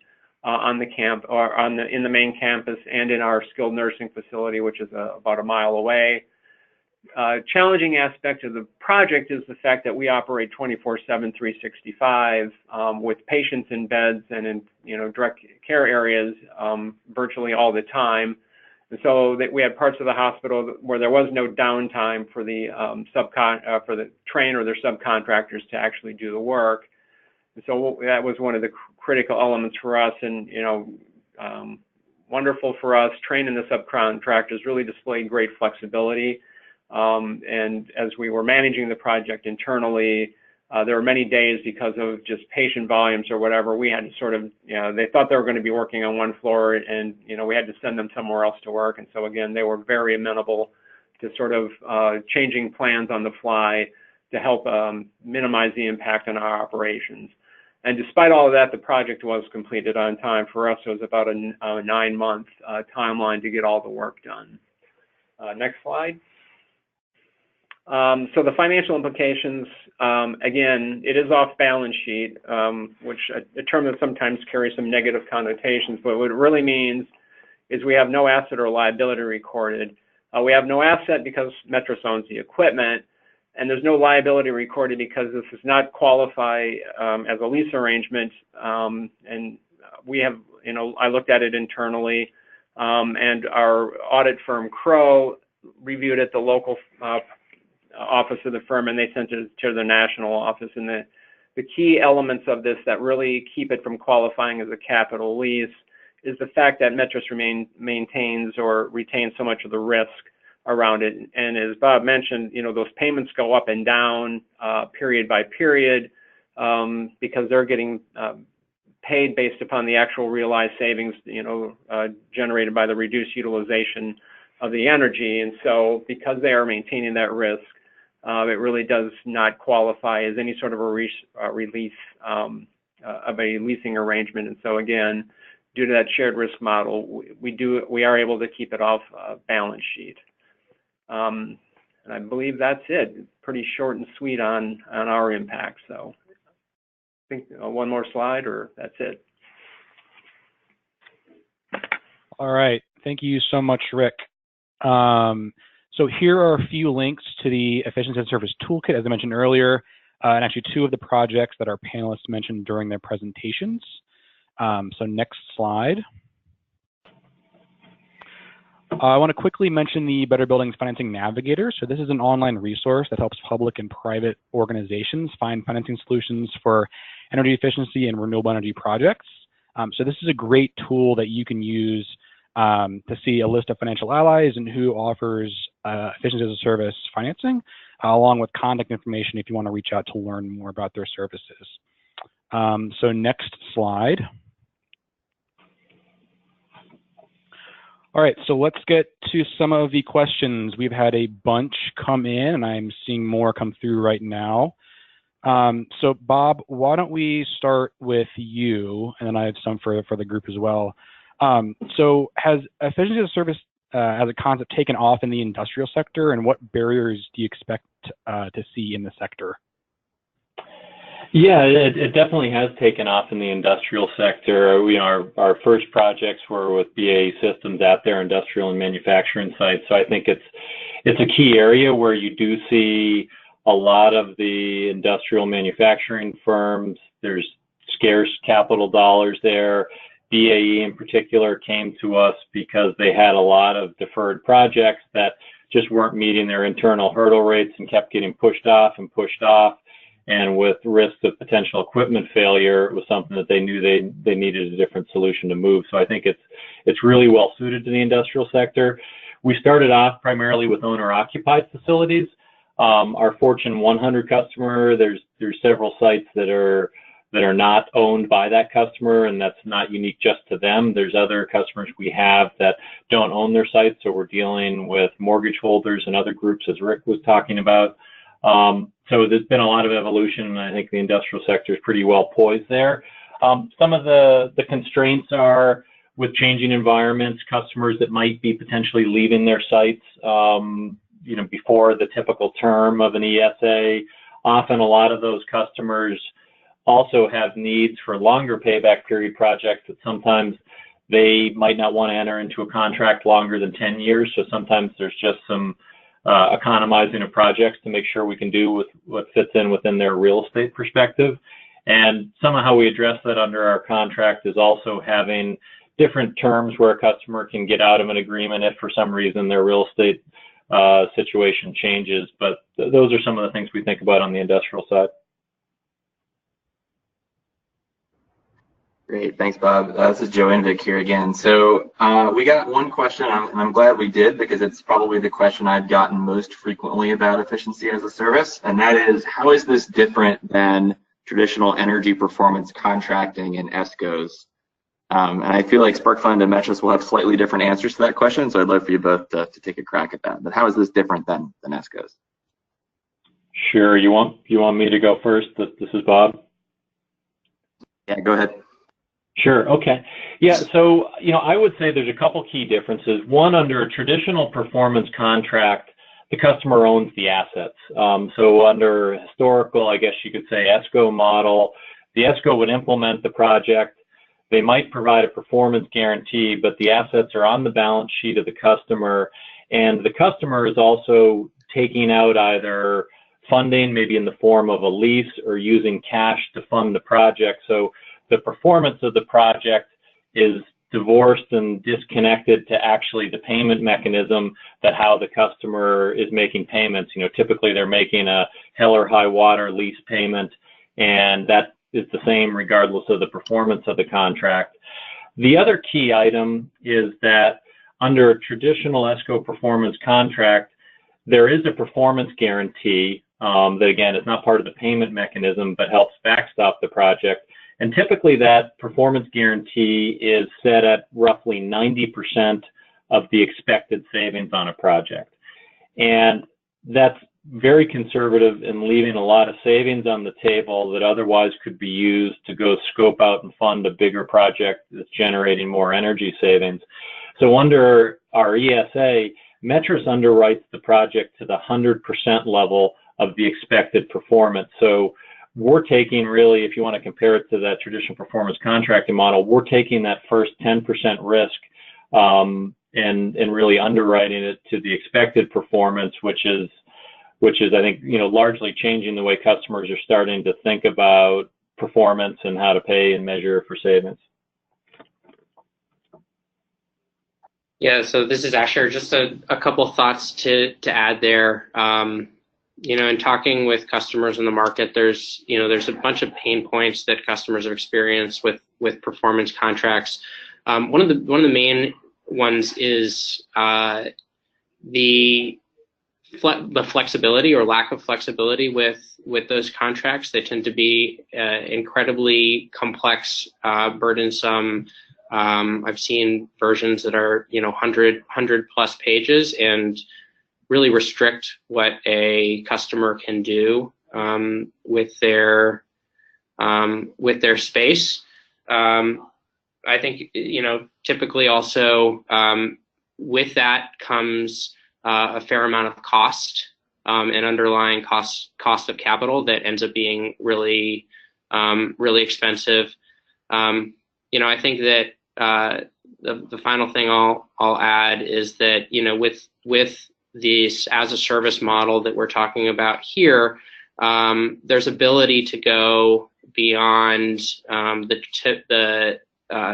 on the camp, or in the main campus, and in our skilled nursing facility, which is about a mile away. Challenging aspect of the project is the fact that we operate 24/7, 365 with patients in beds and in direct care areas virtually all the time. And so that we had parts of the hospital where there was no downtime for the for the train or their subcontractors to actually do the work. And so that was one of the critical elements for us, and wonderful for us. Training the subcontractors really displayed great flexibility. And as we were managing the project internally, there were many days because of just patient volumes or whatever, we had to sort of, they thought they were going to be working on one floor, and, we had to send them somewhere else to work. And so again, they were very amenable to sort of changing plans on the fly to help minimize the impact on our operations. And despite all of that, the project was completed on time. For us, it was about a 9-month timeline to get all the work done. Next slide. So the financial implications, again, it is off balance sheet, which a term that sometimes carries some negative connotations, but what it really means is we have no asset or liability recorded. We have no asset because Metris owns the equipment, and there's no liability recorded because this does not qualify as a lease arrangement. And we have, I looked at it internally, and our audit firm, Crow, reviewed it, the local office of the firm, and they sent it to the national office. And the key elements of this that really keep it from qualifying as a capital lease is the fact that Metris maintains or retains so much of the risk around it. And as Bob mentioned, those payments go up and down period by period because they're getting paid based upon the actual realized savings, generated by the reduced utilization of the energy. And so because they are maintaining that risk, it really does not qualify as any sort of a release of a leasing arrangement. And so again, due to that shared risk model, we are able to keep it off balance sheet. And I believe that's it. Pretty short and sweet on our impact. So I think one more slide, or that's it. All right. Thank you so much, Rick. So here are a few links to the Efficiency as a Service Toolkit, as I mentioned earlier, and actually 2 of the projects that our panelists mentioned during their presentations. So next slide. I want to quickly mention the Better Buildings Financing Navigator. So this is an online resource that helps public and private organizations find financing solutions for energy efficiency and renewable energy projects. So this is a great tool that you can use to see a list of financial allies and who offers Efficiency as a Service financing, along with contact information if you want to reach out to learn more about their services. So next slide. All right, so let's get to some of the questions. We've had a bunch come in, and I'm seeing more come through right now. So Bob, why don't we start with you, and then I have some for the group as well. So has Efficiency as a Service as a concept taken off in the industrial sector, and what barriers do you expect to see in the sector? Yeah, it definitely has taken off in the industrial sector. Our first projects were with BAE Systems at their industrial and manufacturing sites. So I think it's a key area where you do see a lot of the industrial manufacturing firms. There's scarce capital dollars there. BAE in particular came to us because they had a lot of deferred projects that just weren't meeting their internal hurdle rates and kept getting pushed off and pushed off. And with risk of potential equipment failure, it was something that they knew they needed a different solution to move. So I think it's really well suited to the industrial sector. We started off primarily with owner-occupied facilities. Our Fortune 100 customer, there's several sites that are not owned by that customer, and that's not unique just to them. There's other customers we have that don't own their sites, so we're dealing with mortgage holders and other groups, as Rick was talking about. So there's been a lot of evolution, and I think the industrial sector is pretty well poised there. Some of the constraints are with changing environments, customers that might be potentially leaving their sites, before the typical term of an ESA. Often a lot of those customers also have needs for longer payback period projects that sometimes they might not want to enter into a contract longer than 10 years. So sometimes there's just some economizing of projects to make sure we can do with what fits in within their real estate perspective. And some of how we address that under our contract is also having different terms where a customer can get out of an agreement if for some reason their real estate situation changes. But those are some of the things we think about on the industrial side. Great, thanks, Bob. This is Joe Invick here again. So we got one question, and I'm glad we did, because it's probably the question I've gotten most frequently about efficiency as a service, and that is, how is this different than traditional energy performance contracting and ESCOs? And I feel like SparkFund and Metris will have slightly different answers to that question, so I'd love for you both to take a crack at that. But how is this different than ESCOs? Sure. You want me to go first? This is Bob. Yeah, go ahead. Sure. Okay. Yeah. So, I would say there's a couple key differences. One, under a traditional performance contract, the customer owns the assets. So under historical, I guess you could say, ESCO model, the ESCO would implement the project. They might provide a performance guarantee, but the assets are on the balance sheet of the customer, and the customer is also taking out either funding, maybe in the form of a lease, or using cash to fund the project. So the performance of the project is divorced and disconnected to actually the payment mechanism, that how the customer is making payments. Typically they're making a hell or high water lease payment, and that is the same regardless of the performance of the contract. The other key item is that under a traditional ESCO performance contract, there is a performance guarantee that, again, is not part of the payment mechanism, but helps backstop the project. And typically that performance guarantee is set at roughly 90% of the expected savings on a project. And that's very conservative in leaving a lot of savings on the table that otherwise could be used to go scope out and fund a bigger project that's generating more energy savings. So under our ESA, Metris underwrites the project to the 100% level of the expected performance. So we're taking, really, if you want to compare it to that traditional performance contracting model, we're taking that first 10% risk and really underwriting it to the expected performance, which is I think, largely changing the way customers are starting to think about performance and how to pay and measure for savings. Yeah, so this is Asher. Just a couple thoughts to add there. In talking with customers in the market, there's a bunch of pain points that customers have experienced with performance contracts. One of the main ones is the flexibility or lack of flexibility with those contracts. They tend to be incredibly complex, burdensome. I've seen versions that are 100 plus pages and really restrict what a customer can do with their space. I think typically also with that comes a fair amount of cost and underlying cost of capital that ends up being really expensive. I think that the final thing I'll add is that with this as a service model that we're talking about here, there's ability to go beyond the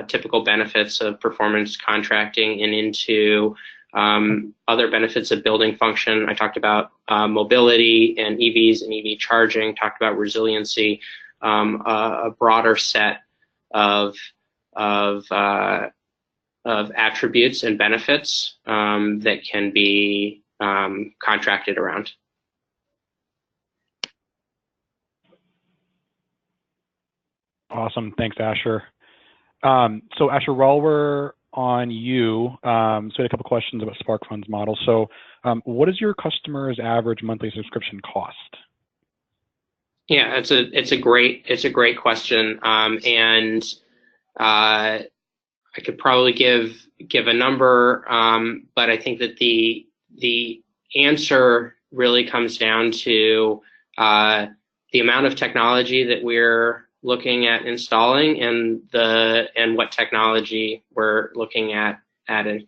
typical benefits of performance contracting and into other benefits of building function. I talked about mobility and EVs and EV charging, talked about resiliency, a broader set of attributes and benefits that can be contracted around. Awesome, thanks, Asher. So Asher, while we're on you. So I had a couple questions about SparkFund's model. So what is your customer's average monthly subscription cost? Yeah, it's a great question, and I could probably give a number, but I think that the answer really comes down to the amount of technology that we're looking at installing and what technology we're looking at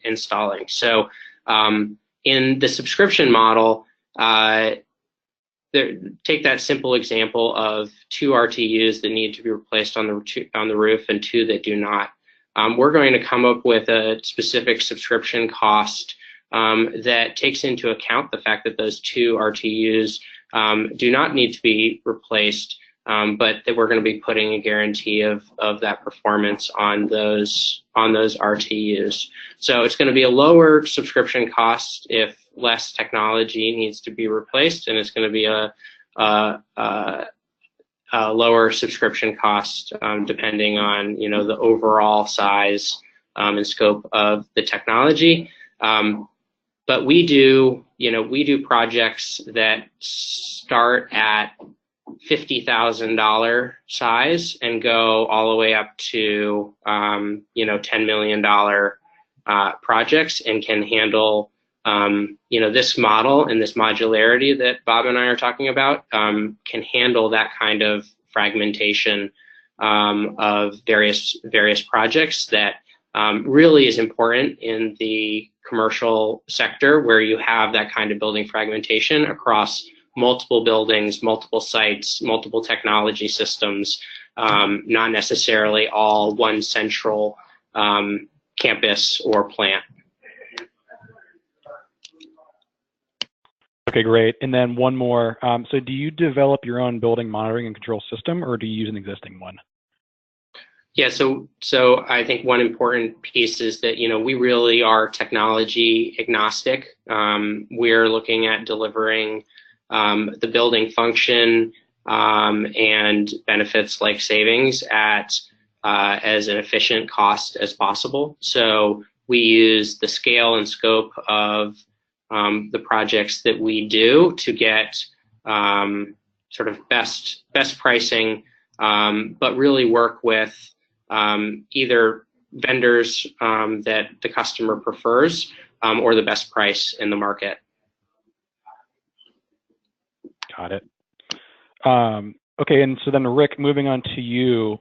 installing. So in the subscription model, take that simple example of 2 RTUs that need to be replaced on the roof and 2 that do not. We're going to come up with a specific subscription cost that takes into account the fact that those 2 RTUs do not need to be replaced, but that we're going to be putting a guarantee of that performance on those RTUs. So it's going to be a lower subscription cost if less technology needs to be replaced, and it's going to be a lower subscription cost depending on the overall size and scope of the technology. But we do projects that start at $50,000 size and go all the way up to $10 million projects, and can handle this model and this modularity that Bob and I are talking about can handle that kind of fragmentation of various projects that really is important in the commercial sector, where you have that kind of building fragmentation across multiple buildings, multiple sites, multiple technology systems, not necessarily all one central campus or plant. Okay, great. And then one more. So do you develop your own building monitoring and control system, or do you use an existing one? Yeah, so I think one important piece is that we really are technology agnostic. We're looking at delivering the building function and benefits like savings at as an efficient cost as possible. So we use the scale and scope of the projects that we do to get sort of best pricing, but really work with either vendors that the customer prefers or the best price in the market. Got it. Okay, and so then Rick, moving on to you,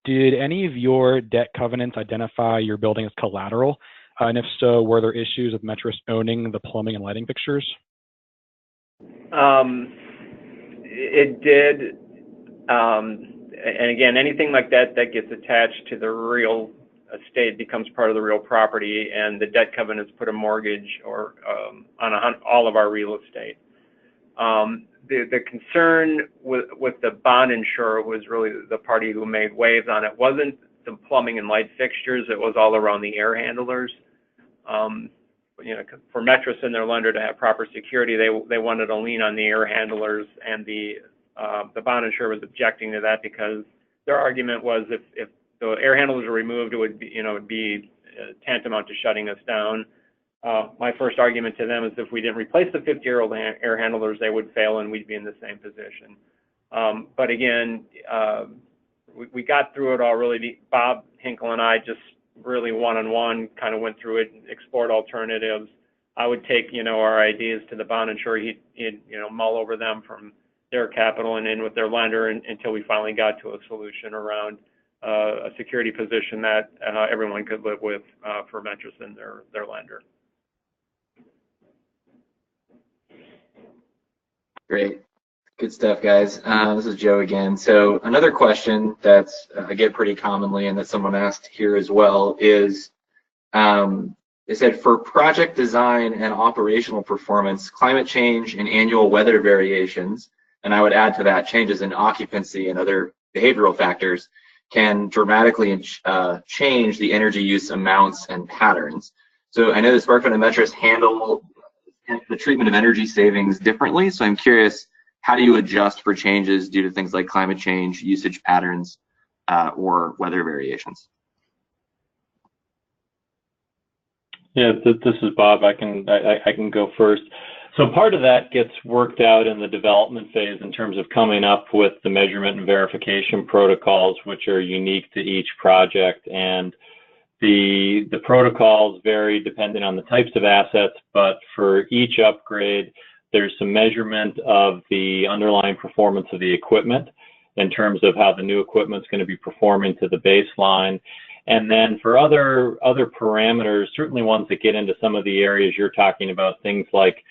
did any of your debt covenants identify your building as collateral? And if so, were there issues with Metris owning the plumbing and lighting fixtures? It did. And again, anything like that gets attached to the real estate becomes part of the real property, and the debt covenants put a mortgage or on all of our real estate. The concern with the bond insurer was really the party who made waves on it. Wasn't the plumbing and light fixtures, it was all around the air handlers. For Metris and their lender to have proper security, they wanted a lien on the air handlers, and the bond insurer was objecting to that because their argument was if the air handlers were removed, it would be tantamount to shutting us down. My first argument to them is if we didn't replace the 50-year-old air handlers, they would fail and we'd be in the same position. But again, we got through it all really. Bob, Hinkle, and I just really one-on-one kind of went through it and explored alternatives. I would take, our ideas to the bond insurer. He'd mull over them from their capital and in with their lender until we finally got to a solution around a security position that everyone could live with for Metris and their lender. Great. Good stuff, guys. This is Joe again. So another question that's I get pretty commonly and that someone asked here as well is, they said for project design and operational performance, climate change and annual weather variations, and I would add to that changes in occupancy and other behavioral factors, can dramatically change the energy use amounts and patterns. So I know that SparkFund and Metris handle the treatment of energy savings differently. So I'm curious, how do you adjust for changes due to things like climate change, usage patterns, or weather variations? Yeah, this is Bob. I can go first. So part of that gets worked out in the development phase in terms of coming up with the measurement and verification protocols, which are unique to each project. And the protocols vary depending on the types of assets, but for each upgrade, there's some measurement of the underlying performance of the equipment in terms of how the new equipment is going to be performing to the baseline. And then for other parameters, certainly ones that get into some of the areas you're talking about, things like,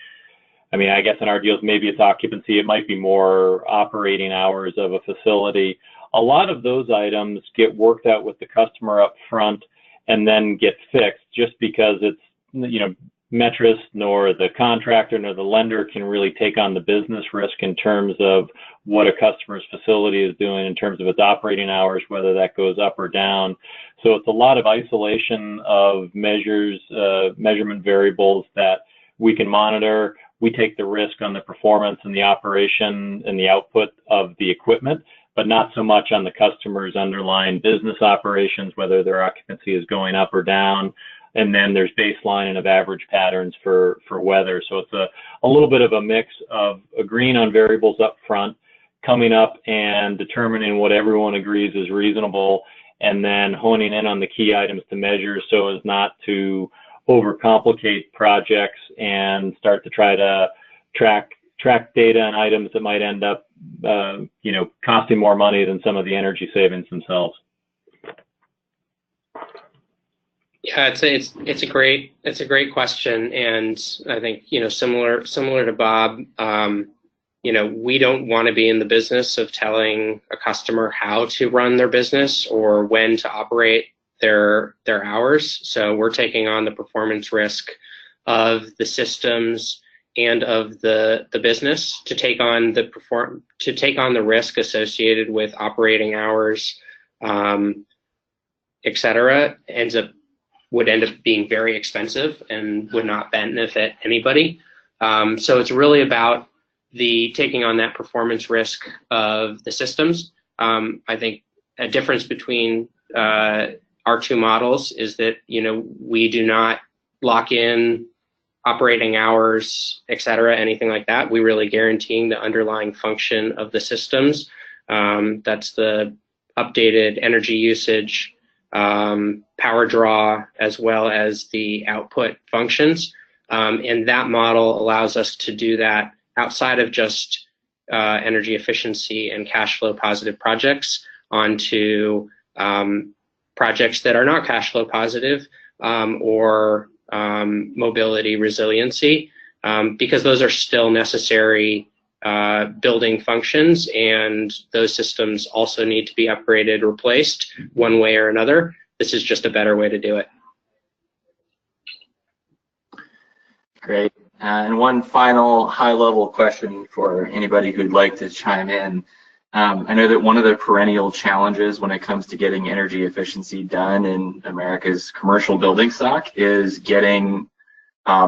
I mean, I guess in our deals, maybe it's occupancy, it might be more operating hours of a facility. A lot of those items get worked out with the customer up front and then get fixed, just because it's, you know, Metris nor the contractor nor the lender can really take on the business risk in terms of what a customer's facility is doing in terms of its operating hours, whether that goes up or down. So it's a lot of isolation of measures, measurement variables that we can monitor. We take the risk on the performance and the operation and the output of the equipment, but not so much on the customer's underlying business operations, whether their occupancy is going up or down. And then there's baseline and of average patterns for weather. So it's a little bit of a mix of agreeing on variables up front, coming up and determining what everyone agrees is reasonable, and then honing in on the key items to measure so as not to overcomplicate projects and start to try to track data and items that might end up, you know, costing more money than some of the energy savings themselves. Yeah, it's a great question, and I think, you know, similar to Bob, you know, we don't want to be in the business of telling a customer how to run their business or when to operate their hours. So we're taking on the performance risk of the systems and of the business to take on the risk associated with operating hours, et cetera. Would end up being very expensive and would not benefit anybody. So it's really about taking on that performance risk of the systems. I think a difference between our two models is that, you know, we do not lock in operating hours, et cetera, anything like that. We really guaranteeing the underlying function of the systems. That's the updated energy usage, power draw, as well as the output functions. And that model allows us to do that outside of just energy efficiency and cash flow positive projects onto projects that are not cash flow positive or mobility resiliency, because those are still necessary building functions, and those systems also need to be upgraded, replaced one way or another. This is just a better way to do it. Great. And one final high-level question for anybody who'd like to chime in. I know that one of the perennial challenges when it comes to getting energy efficiency done in America's commercial building stock is getting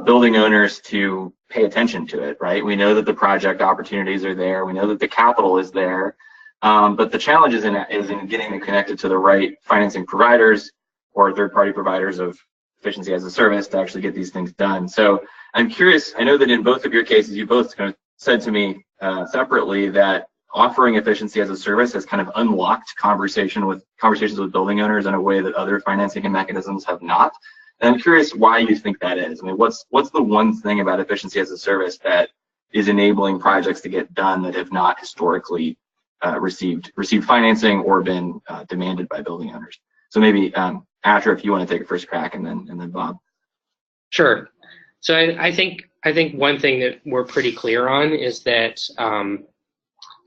building owners to pay attention to it, right? We know that the project opportunities are there. We know that the capital is there. But the challenge is in getting them connected to the right financing providers or third-party providers of efficiency as a service to actually get these things done. So I'm curious, I know that in both of your cases, you both kind of said to me separately that offering efficiency as a service has kind of unlocked conversations with building owners in a way that other financing mechanisms have not. And I'm curious why you think that is. I mean, what's the one thing about efficiency as a service that is enabling projects to get done that have not historically received financing or been demanded by building owners? So maybe Asher, if you want to take a first crack, and then Bob. Sure. So I think one thing that we're pretty clear on is that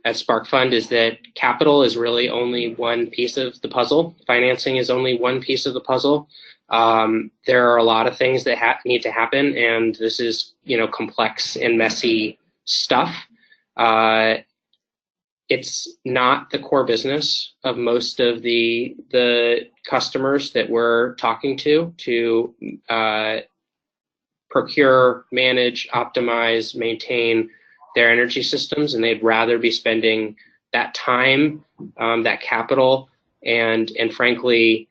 at SparkFund is that capital is really only one piece of the puzzle. Financing is only one piece of the puzzle. There are a lot of things that need to happen, and this is, you know, complex and messy stuff. It's not the core business of most of the customers that we're talking to procure, manage, optimize, maintain their energy systems, and they'd rather be spending that time, that capital, and frankly,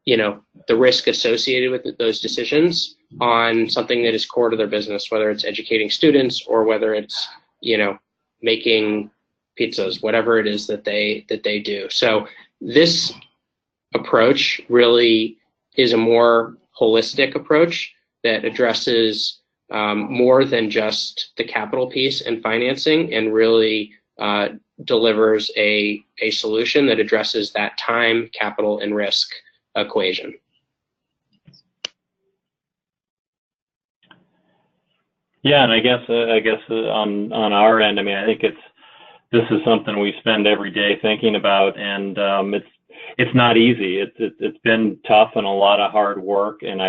the risk associated with those decisions on something that is core to their business, whether it's educating students or whether it's, making pizzas, whatever it is that they do. So this approach really is a more holistic approach that addresses more than just the capital piece and financing, and really delivers a solution that addresses that time, capital, and risk equation. Yeah, and I guess on our end, I mean, I think this is something we spend every day thinking about, and it's not easy. It's been tough and a lot of hard work, and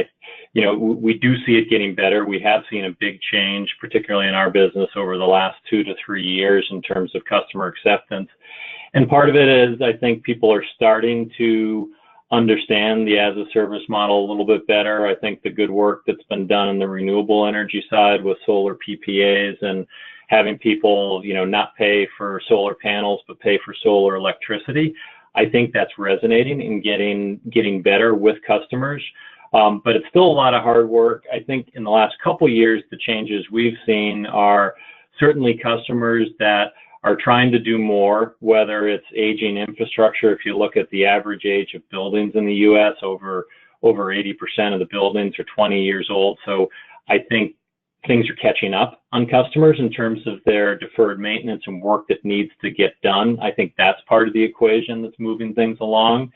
we do see it getting better. We have seen a big change, particularly in our business over the last 2 to 3 years in terms of customer acceptance. And part of it is, I think people are starting to understand the as-a-service model a little bit better. I think the good work that's been done on the renewable energy side with solar PPAs and having people, not pay for solar panels, but pay for solar electricity, I think that's resonating and getting better with customers. But it's still a lot of hard work. I think in the last couple of years, the changes we've seen are certainly customers that are trying to do more, whether it's aging infrastructure. If you look at the average age of buildings in the US, over 80% of the buildings are 20 years old. So I think things are catching up on customers in terms of their deferred maintenance and work that needs to get done. I think that's part of the equation that's moving things along.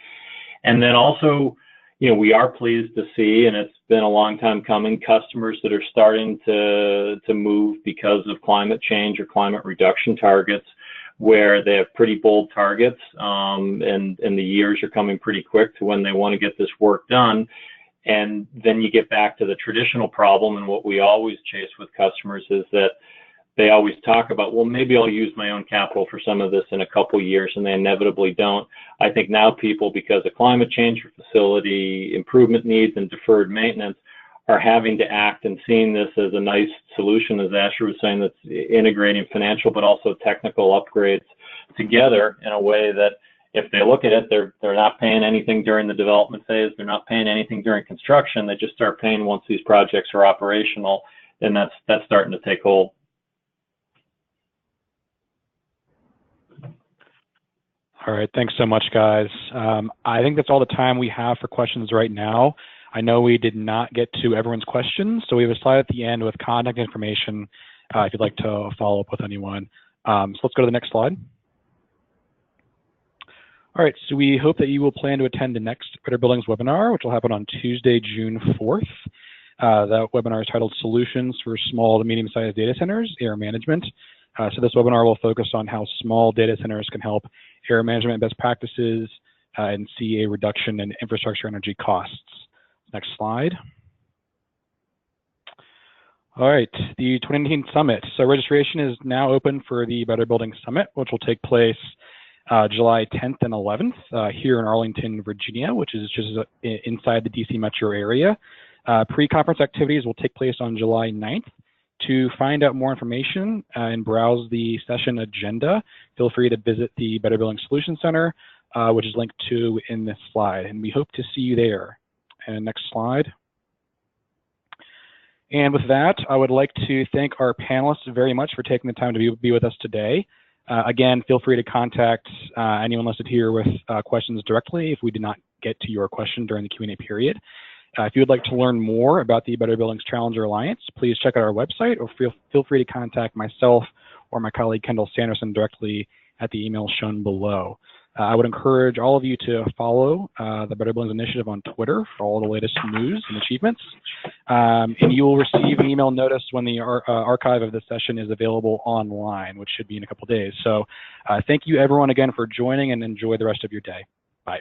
And then also, we are pleased to see, and it's been a long time coming, customers that are starting to move because of climate change or climate reduction targets, where they have pretty bold targets, and the years are coming pretty quick to when they want to get this work done. And then you get back to the traditional problem, and what we always chase with customers is that they always talk about, well, maybe I'll use my own capital for some of this in a couple years, and they inevitably don't. I think now people, because of climate change or facility improvement needs and deferred maintenance, are having to act and seeing this as a nice solution, as Asher was saying, that's integrating financial but also technical upgrades together in a way that if they look at it, they're not paying anything during the development phase, they're not paying anything during construction, they just start paying once these projects are operational, and that's starting to take hold. All right, thanks so much, guys. I think that's all the time we have for questions right now. I know we did not get to everyone's questions, so we have a slide at the end with contact information if you'd like to follow up with anyone. So let's go to the next slide. All right, so we hope that you will plan to attend the next Better Buildings webinar, which will happen on Tuesday, June 4th. That webinar is titled Solutions for Small to Medium-Sized Data Centers, Air Management. So this webinar will focus on how small data centers can help air management best practices and see a reduction in infrastructure energy costs. Next slide. All right, the 2019 Summit. So registration is now open for the Better Buildings Summit, which will take place July 10th and 11th here in Arlington, Virginia, which is just inside the DC metro area. Pre-conference activities will take place on July 9th. To find out more information and browse the session agenda, feel free to visit the Better Buildings Solutions Center, which is linked to in this slide, and we hope to see you there. And next slide. And with that, I would like to thank our panelists very much for taking the time to be with us today. Again, feel free to contact anyone listed here with questions directly if we did not get to your question during the Q&A period. If you would like to learn more about the Better Buildings Challenger Alliance, please check out our website, or feel free to contact myself or my colleague Kendall Sanderson directly at the email shown below. I would encourage all of you to follow the Better Buildings Initiative on Twitter for all the latest news and achievements. And you will receive an email notice when the archive of this session is available online, which should be in a couple days. So thank you everyone again for joining, and enjoy the rest of your day. Bye.